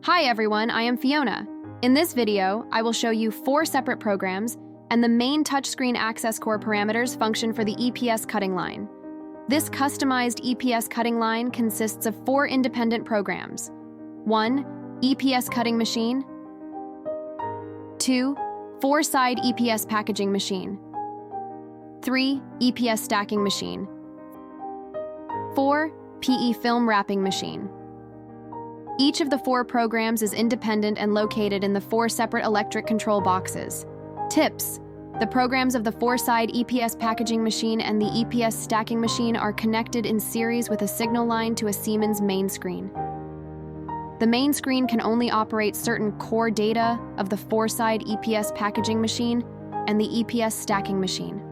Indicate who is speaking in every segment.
Speaker 1: Hi everyone, I am Fiona. In this video, I will show you 4 separate programs and the main touchscreen access core parameters function for the EPS cutting line. This customized EPS cutting line consists of 4 independent programs. 1. EPS cutting machine. 2. 4-side EPS packaging machine. 3. EPS stacking machine. 4. PE film wrapping machine. Each of the 4 programs is independent and located in the 4 separate electric control boxes. Tips: the programs of the 4-side EPS packaging machine and the EPS stacking machine are connected in series with a signal line to a Siemens main screen. The main screen can only operate certain core data of the 4-side EPS packaging machine and the EPS stacking machine.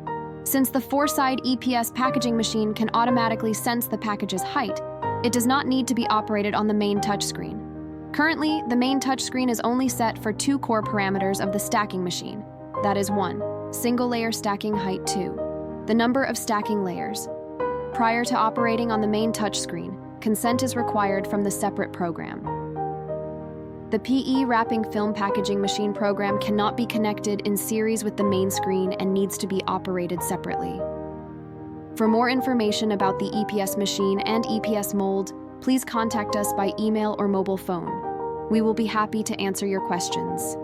Speaker 1: Since the 4-side EPS packaging machine can automatically sense the package's height, it does not need to be operated on the main touchscreen. Currently, the main touchscreen is only set for 2 core parameters of the stacking machine. That is 1. Single layer stacking height. 2. The number of stacking layers. Prior to operating on the main touchscreen, consent is required from the separate program. The PE wrapping film packaging machine program cannot be connected in series with the main screen and needs to be operated separately. For more information about the EPS machine and EPS mold, please contact us by email or mobile phone. We will be happy to answer your questions.